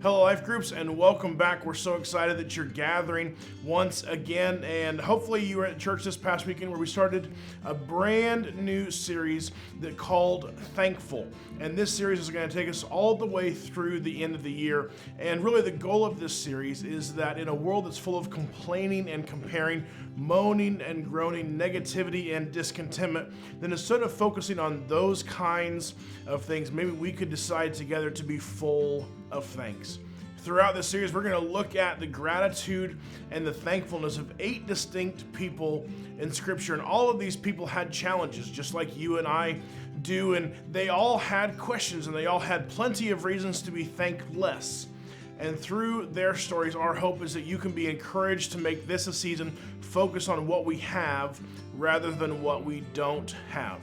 Hello, Life Groups, and welcome back. We're so excited that you're gathering once again, and hopefully you were at church this past weekend where we started a brand new series that called Thankful. And this series is going to take us all the way through the end of the year. And really the goal of this series is that in a world that's full of complaining and comparing, moaning and groaning, negativity and discontentment, then instead of focusing on those kinds of things, maybe we could decide together to be full of thanks. Throughout this series, we're going to look at the gratitude and the thankfulness of 8 distinct people in Scripture. And all of these people had challenges, just like you and I do. And they all had questions, and they all had plenty of reasons to be thankless. And through their stories, our hope is that you can be encouraged to make this a season focus on what we have rather than what we don't have.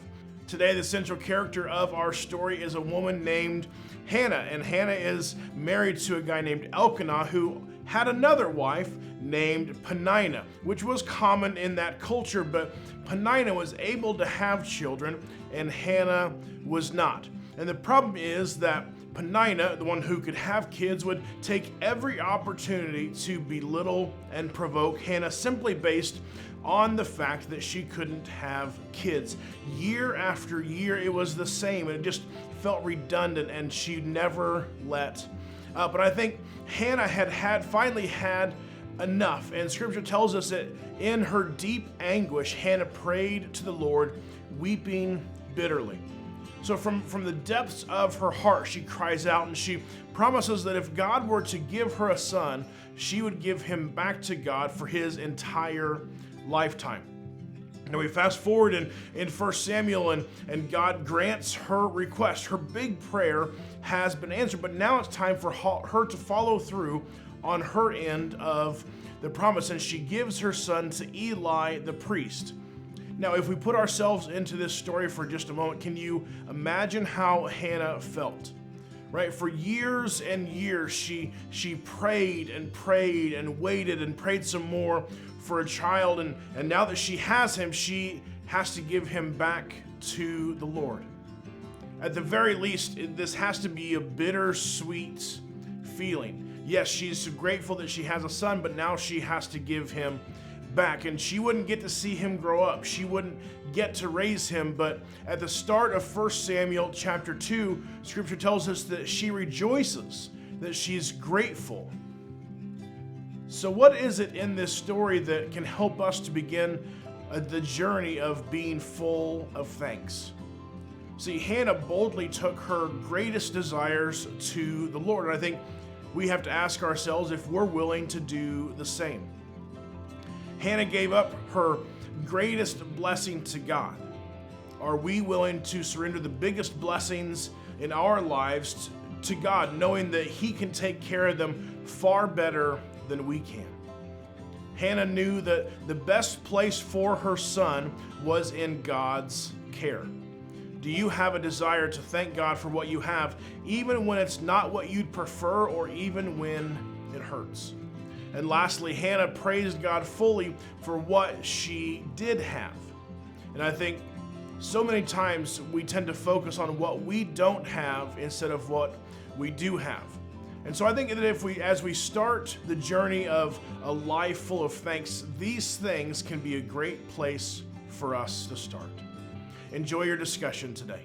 Today, the central character of our story is a woman named Hannah, and Hannah is married to a guy named Elkanah who had another wife named Peninnah, which was common in that culture, but Peninnah was able to have children and Hannah was not. And the problem is that Peninnah, the one who could have kids, would take every opportunity to belittle and provoke Hannah simply based on the fact that she couldn't have kids. Year after year, it was the same. It just felt redundant, and she never let up. But I think Hannah had finally had enough, and Scripture tells us that in her deep anguish, Hannah prayed to the Lord, weeping bitterly. So from the depths of her heart, she cries out, and she promises that if God were to give her a son, she would give him back to God for his entire lifetime. Now we fast forward in 1 Samuel, and God grants her request. Her big prayer has been answered, but now it's time for her to follow through on her end of the promise, and she gives her son to Eli the priest. Now, if we put ourselves into this story for just a moment, can you imagine how Hannah felt? Right? For years and years, she prayed and prayed and waited and prayed some more for a child, and now that she has him, she has to give him back to the Lord. At the very least, this has to be a bittersweet feeling. Yes, she's grateful that she has a son, but now she has to give him back, and she wouldn't get to see him grow up. She wouldn't get to raise him, but at the start of 1 Samuel chapter 2, Scripture tells us that she rejoices, that she's grateful. So what is it in this story that can help us to begin the journey of being full of thanks? See, Hannah boldly took her greatest desires to the Lord, and I think we have to ask ourselves if we're willing to do the same. Hannah gave up her greatest blessing to God. Are we willing to surrender the biggest blessings in our lives to God, knowing that He can take care of them far better than we can? Hannah knew that the best place for her son was in God's care. Do you have a desire to thank God for what you have, even when it's not what you'd prefer or even when it hurts? And lastly, Hannah praised God fully for what she did have. And I think so many times we tend to focus on what we don't have instead of what we do have. And so I think that as we start the journey of a life full of thanks, these things can be a great place for us to start. Enjoy your discussion today.